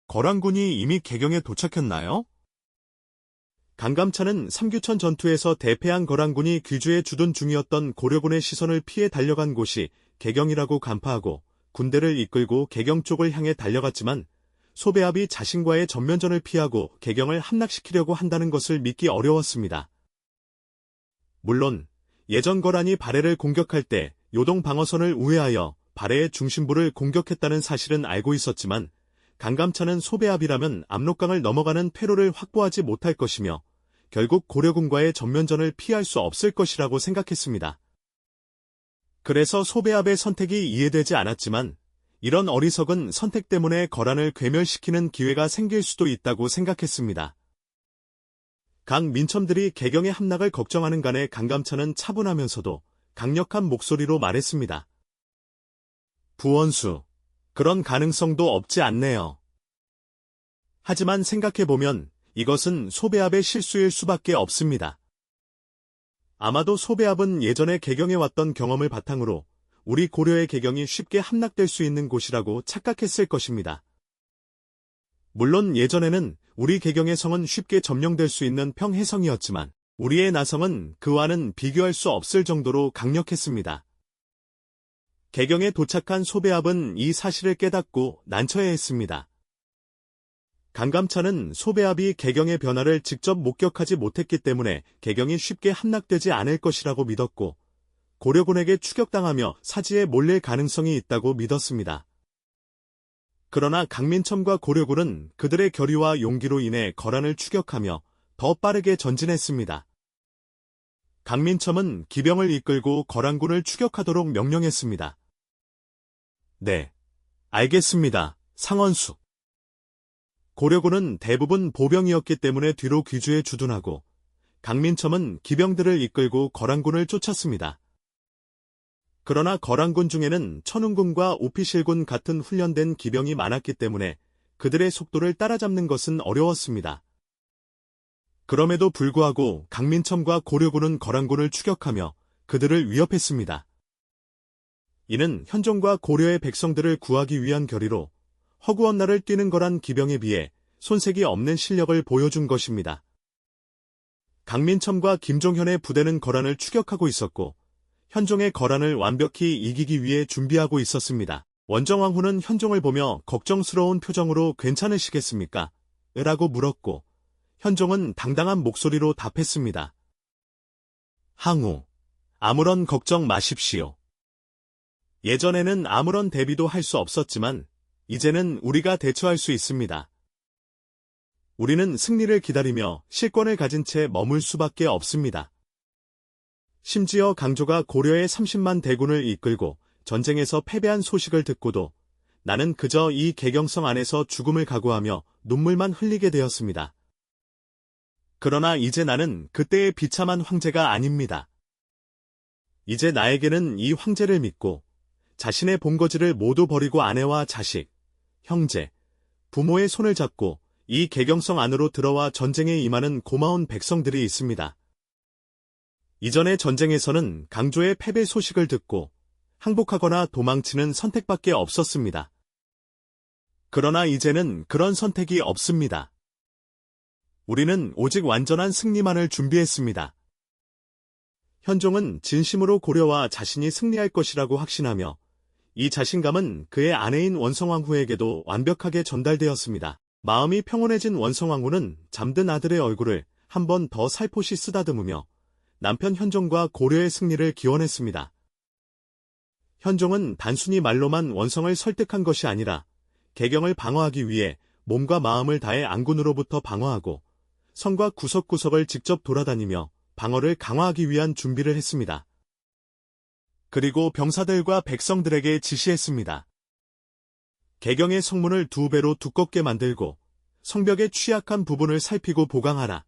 거란군이 이미 개경에 도착했나요? 강감찬은 삼규천 전투에서 대패한 거란군이 귀주에 주둔 중이었던 고려군의 시선을 피해 달려간 곳이 개경이라고 간파하고 군대를 이끌고 개경 쪽을 향해 달려갔지만 소배압이 자신과의 전면전을 피하고 개경을 함락시키려고 한다는 것을 믿기 어려웠습니다. 물론 예전 거란이 발해를 공격할 때 요동 방어선을 우회하여 발해의 중심부를 공격했다는 사실은 알고 있었지만 강감찬은 소배압이라면 압록강을 넘어가는 퇴로를 확보하지 못할 것이며 결국 고려군과의 전면전을 피할 수 없을 것이라고 생각했습니다. 그래서 소배압의 선택이 이해되지 않았지만 이런 어리석은 선택 때문에 거란을 괴멸시키는 기회가 생길 수도 있다고 생각했습니다. 강민첨들이 개경의 함락을 걱정하는 간에 강감찬은 차분하면서도 강력한 목소리로 말했습니다. 부원수, 그런 가능성도 없지 않네요. 하지만 생각해보면 이것은 소배압의 실수일 수밖에 없습니다. 아마도 소배압은 예전에 개경에 왔던 경험을 바탕으로 우리 고려의 개경이 쉽게 함락될 수 있는 곳이라고 착각했을 것입니다. 물론 예전에는 우리 개경의 성은 쉽게 점령될 수 있는 평해성이었지만 우리의 나성은 그와는 비교할 수 없을 정도로 강력했습니다. 개경에 도착한 소배압은 이 사실을 깨닫고 난처해했습니다. 강감찬은 소배압이 개경의 변화를 직접 목격하지 못했기 때문에 개경이 쉽게 함락되지 않을 것이라고 믿었고 고려군에게 추격당하며 사지에 몰릴 가능성이 있다고 믿었습니다. 그러나 강민첨과 고려군은 그들의 결의와 용기로 인해 거란을 추격하며 더 빠르게 전진했습니다. 강민첨은 기병을 이끌고 거란군을 추격하도록 명령했습니다. 네, 알겠습니다, 상원수. 고려군은 대부분 보병이었기 때문에 뒤로 귀주에 주둔하고 강민첨은 기병들을 이끌고 거란군을 쫓았습니다. 그러나 거란군 중에는 천운군과 오피실군 같은 훈련된 기병이 많았기 때문에 그들의 속도를 따라잡는 것은 어려웠습니다. 그럼에도 불구하고 강민첨과 고려군은 거란군을 추격하며 그들을 위협했습니다. 이는 현종과 고려의 백성들을 구하기 위한 결의로 허구한 날을 뛰는 거란 기병에 비해 손색이 없는 실력을 보여준 것입니다. 강민첨과 김종현의 부대는 거란을 추격하고 있었고 현종의 거란을 완벽히 이기기 위해 준비하고 있었습니다. 원정왕후는 현종을 보며 걱정스러운 표정으로 괜찮으시겠습니까? 라고 물었고 현종은 당당한 목소리로 답했습니다. 항우, 아무런 걱정 마십시오. 예전에는 아무런 대비도 할 수 없었지만 이제는 우리가 대처할 수 있습니다. 우리는 승리를 기다리며 실권을 가진 채 머물 수밖에 없습니다. 심지어 강조가 고려의 30만 대군을 이끌고 전쟁에서 패배한 소식을 듣고도 나는 그저 이 개경성 안에서 죽음을 각오하며 눈물만 흘리게 되었습니다. 그러나 이제 나는 그때의 비참한 황제가 아닙니다. 이제 나에게는 이 황제를 믿고 자신의 본거지를 모두 버리고 아내와 자식, 형제, 부모의 손을 잡고 이 개경성 안으로 들어와 전쟁에 임하는 고마운 백성들이 있습니다. 이전의 전쟁에서는 강조의 패배 소식을 듣고 항복하거나 도망치는 선택밖에 없었습니다. 그러나 이제는 그런 선택이 없습니다. 우리는 오직 완전한 승리만을 준비했습니다. 현종은 진심으로 고려와 자신이 승리할 것이라고 확신하며 이 자신감은 그의 아내인 원성왕후에게도 완벽하게 전달되었습니다. 마음이 평온해진 원성왕후는 잠든 아들의 얼굴을 한 번 더 살포시 쓰다듬으며 남편 현종과 고려의 승리를 기원했습니다. 현종은 단순히 말로만 원성을 설득한 것이 아니라 개경을 방어하기 위해 몸과 마음을 다해 안군으로부터 방어하고 성과 구석구석을 직접 돌아다니며 방어를 강화하기 위한 준비를 했습니다. 그리고 병사들과 백성들에게 지시했습니다. 개경의 성문을 2배로 두껍게 만들고 성벽의 취약한 부분을 살피고 보강하라.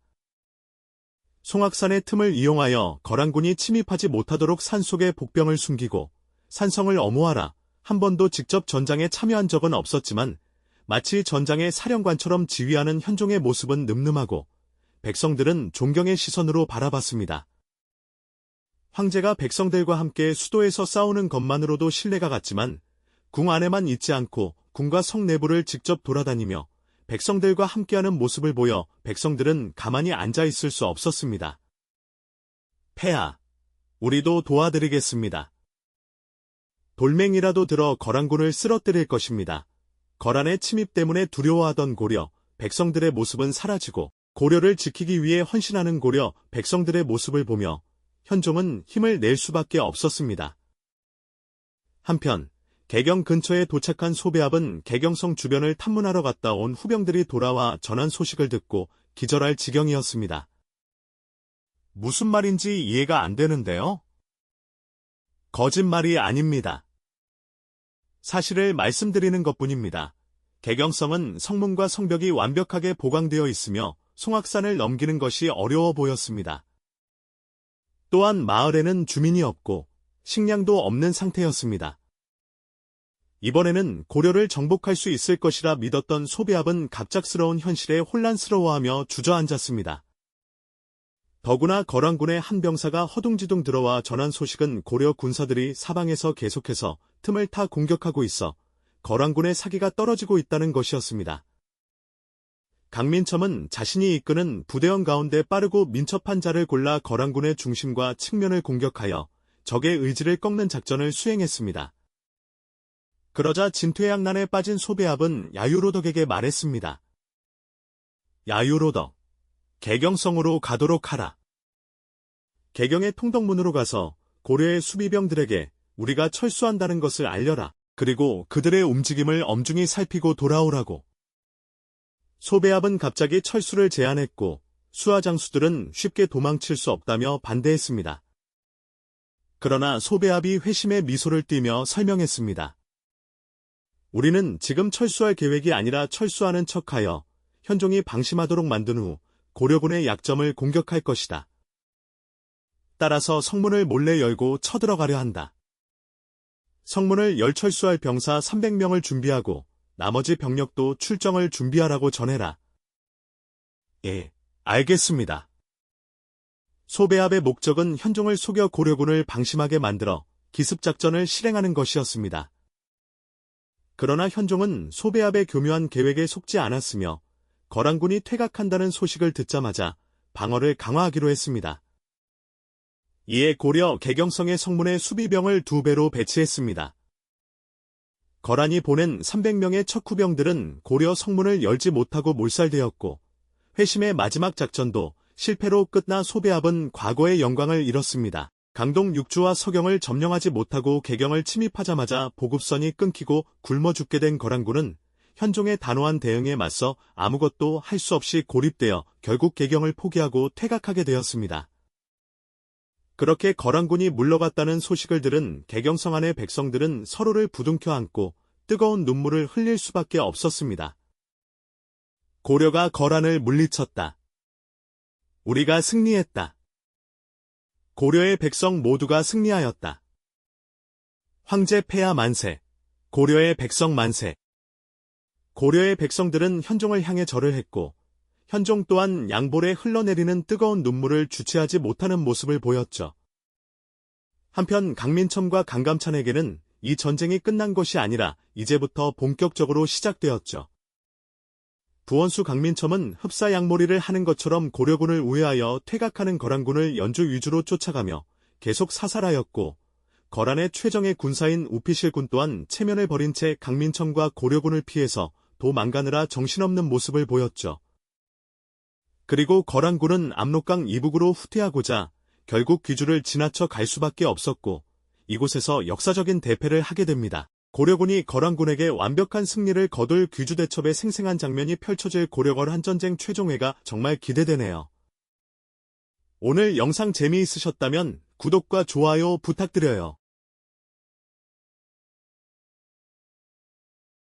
송악산의 틈을 이용하여 거란군이 침입하지 못하도록 산속에 복병을 숨기고 산성을 엄호하라. 한 번도 직접 전장에 참여한 적은 없었지만 마치 전장의 사령관처럼 지휘하는 현종의 모습은 늠름하고 백성들은 존경의 시선으로 바라봤습니다. 황제가 백성들과 함께 수도에서 싸우는 것만으로도 신뢰가 갔지만 궁 안에만 있지 않고 궁과 성 내부를 직접 돌아다니며 백성들과 함께하는 모습을 보여 백성들은 가만히 앉아 있을 수 없었습니다. 폐하, 우리도 도와드리겠습니다. 돌멩이라도 들어 거란군을 쓰러뜨릴 것입니다. 거란의 침입 때문에 두려워하던 고려, 백성들의 모습은 사라지고 고려를 지키기 위해 헌신하는 고려, 백성들의 모습을 보며 현종은 힘을 낼 수밖에 없었습니다. 한편 개경 근처에 도착한 소배합은 개경성 주변을 탐문하러 갔다 온 후병들이 돌아와 전한 소식을 듣고 기절할 지경이었습니다. 무슨 말인지 이해가 안 되는데요? 거짓말이 아닙니다. 사실을 말씀드리는 것뿐입니다. 개경성은 성문과 성벽이 완벽하게 보강되어 있으며 송악산을 넘기는 것이 어려워 보였습니다. 또한 마을에는 주민이 없고 식량도 없는 상태였습니다. 이번에는 고려를 정복할 수 있을 것이라 믿었던 소배합은 갑작스러운 현실에 혼란스러워하며 주저앉았습니다. 더구나 거란군의 한 병사가 허둥지둥 들어와 전한 소식은 고려 군사들이 사방에서 계속해서 틈을 타 공격하고 있어 거란군의 사기가 떨어지고 있다는 것이었습니다. 강민첨은 자신이 이끄는 부대원 가운데 빠르고 민첩한 자를 골라 거란군의 중심과 측면을 공격하여 적의 의지를 꺾는 작전을 수행했습니다. 그러자 진퇴양난에 빠진 소배합은 야유로덕에게 말했습니다. 야유로덕, 개경성으로 가도록 하라. 개경의 통덕문으로 가서 고려의 수비병들에게 우리가 철수한다는 것을 알려라. 그리고 그들의 움직임을 엄중히 살피고 돌아오라고. 소배합은 갑자기 철수를 제안했고 수하장수들은 쉽게 도망칠 수 없다며 반대했습니다. 그러나 소배합이 회심의 미소를 띠며 설명했습니다. 우리는 지금 철수할 계획이 아니라 철수하는 척하여 현종이 방심하도록 만든 후 고려군의 약점을 공격할 것이다. 따라서 성문을 몰래 열고 쳐들어가려 한다. 성문을 열 철수할 병사 300명을 준비하고 나머지 병력도 출정을 준비하라고 전해라. 예, 알겠습니다. 소배합의 목적은 현종을 속여 고려군을 방심하게 만들어 기습작전을 실행하는 것이었습니다. 그러나 현종은 소배합의 교묘한 계획에 속지 않았으며 거란군이 퇴각한다는 소식을 듣자마자 방어를 강화하기로 했습니다. 이에 고려 개경성의 성문에 수비병을 2배로 배치했습니다. 거란이 보낸 300명의 척후병들은 고려 성문을 열지 못하고 몰살되었고 회심의 마지막 작전도 실패로 끝나 소배합은 과거의 영광을 잃었습니다. 강동 육주와 서경을 점령하지 못하고 개경을 침입하자마자 보급선이 끊기고 굶어 죽게 된 거란군은 현종의 단호한 대응에 맞서 아무것도 할 수 없이 고립되어 결국 개경을 포기하고 퇴각하게 되었습니다. 그렇게 거란군이 물러갔다는 소식을 들은 개경성 안의 백성들은 서로를 부둥켜 안고 뜨거운 눈물을 흘릴 수밖에 없었습니다. 고려가 거란을 물리쳤다. 우리가 승리했다. 고려의 백성 모두가 승리하였다. 황제 폐하 만세. 고려의 백성 만세. 고려의 백성들은 현종을 향해 절을 했고 현종 또한 양볼에 흘러내리는 뜨거운 눈물을 주체하지 못하는 모습을 보였죠. 한편 강민첨과 강감찬에게는 이 전쟁이 끝난 것이 아니라 이제부터 본격적으로 시작되었죠. 부원수 강민첨은 흡사 양몰이를 하는 것처럼 고려군을 우회하여 퇴각하는 거란군을 연주 위주로 쫓아가며 계속 사살하였고 거란의 최정예 군사인 우피실군 또한 체면을 버린 채 강민첨과 고려군을 피해서 도망가느라 정신없는 모습을 보였죠. 그리고 거란군은 압록강 이북으로 후퇴하고자 결국 귀주를 지나쳐 갈 수밖에 없었고 이곳에서 역사적인 대패를 하게 됩니다. 고려군이 거란군에게 완벽한 승리를 거둘 귀주대첩의 생생한 장면이 펼쳐질 고려걸 한전쟁 최종회가 정말 기대되네요. 오늘 영상 재미있으셨다면 구독과 좋아요 부탁드려요.